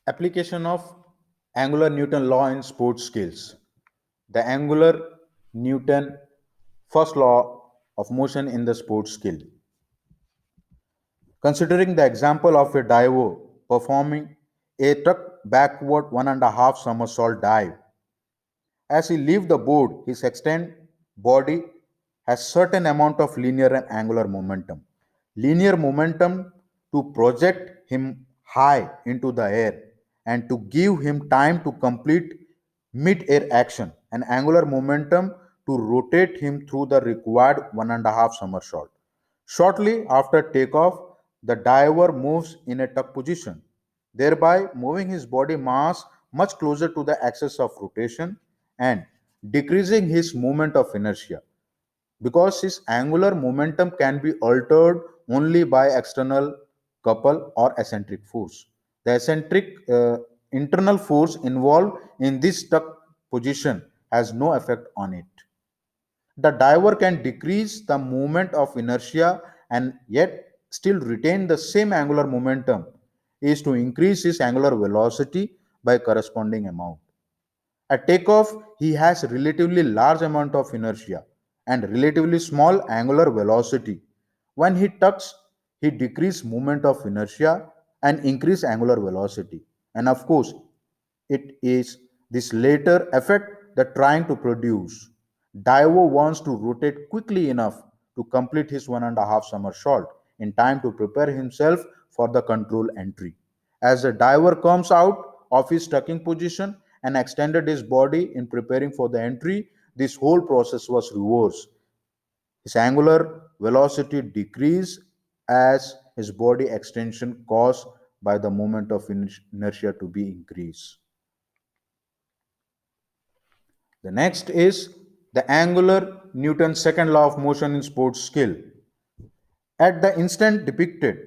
Application of angular Newton law in sports skills. The angular Newton first law of motion in the sports skill. Considering the example of a diver performing a tuck backward 1.5 somersault dive, as he leaves the board, his extended body has certain amount of linear and angular momentum. Linear momentum to project him high into the air and to give him time to complete mid-air action, and angular momentum to rotate him through the required 1.5 somersault. Shortly after takeoff, the diver moves in a tuck position, thereby moving his body mass much closer to the axis of rotation and decreasing his moment of inertia. Because his angular momentum can be altered only by external couple or eccentric force. The eccentric internal force involved in this tuck position has no effect on it. The diver can decrease the moment of inertia and yet still retain the same angular momentum is to increase his angular velocity by corresponding amount. At takeoff, he has relatively large amount of inertia and relatively small angular velocity. When he tucks, he decrease moment of inertia and increase angular velocity. And of course, it is this later effect that trying to produce. Diver wants to rotate quickly enough to complete his 1.5 somersault in time to prepare himself for the control entry. As the diver comes out of his tucking position and extended his body in preparing for the entry, this whole process was reversed. His angular velocity decreased as his body extension caused by the moment of inertia to be increased. The next is the angular Newton's second law of motion in sports skill. At the instant depicted,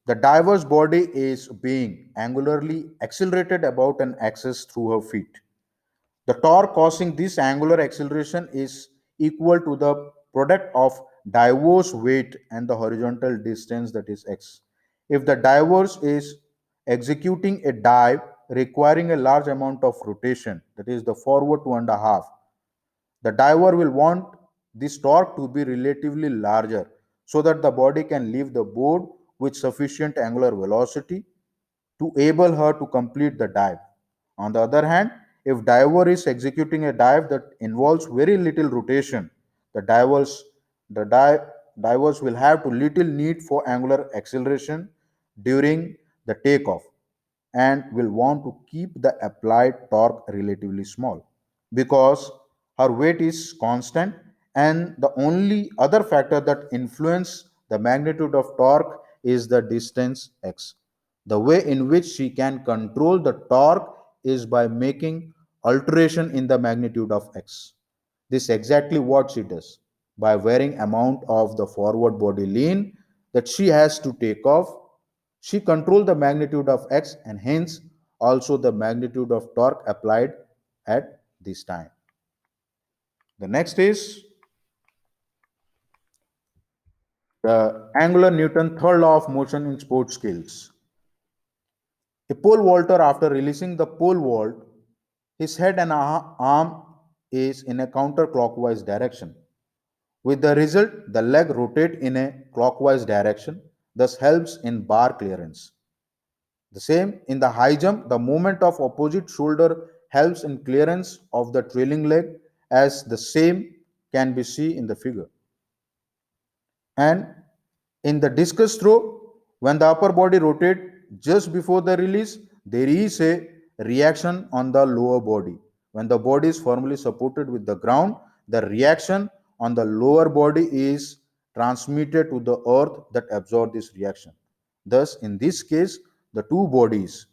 the diver's body is being angularly accelerated about an axis through her feet. The torque causing this angular acceleration is equal to the product of diver's weight and the horizontal distance, that is x. If the diver's is executing a dive requiring a large amount of rotation, that is the forward 2.5, the diver will want this torque to be relatively larger so that the body can leave the board with sufficient angular velocity to enable her to complete the dive. On the other hand, if diver is executing a dive that involves very little rotation, the divers will have to little need for angular acceleration during the takeoff and will want to keep the applied torque relatively small because her weight is constant, and the only other factor that influence the magnitude of torque is the distance x. The way in which she can control the torque is by making alteration in the magnitude of x. This is exactly what she does. By varying amount of the forward body lean that she has to take off, she controls the magnitude of x and hence also the magnitude of torque applied at this time. The next is the angular Newton third law of motion in sports skills. A pole vaulter, after releasing the pole vault, his head and arm is in a counterclockwise direction. With the result, the leg rotate in a clockwise direction, thus helps in bar clearance. The same in the high jump, the movement of opposite shoulder helps in clearance of the trailing leg as the same can be seen in the figure. And in the discus throw, when the upper body rotates just before the release, there is a reaction on the lower body. When the body is firmly supported with the ground, the reaction on the lower body is transmitted to the earth that absorb this reaction. Thus, in this case, the two bodies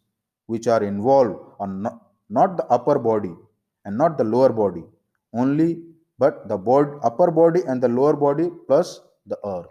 which are involved are not the upper body and not the lower body only, but the upper body and the lower body plus the earth.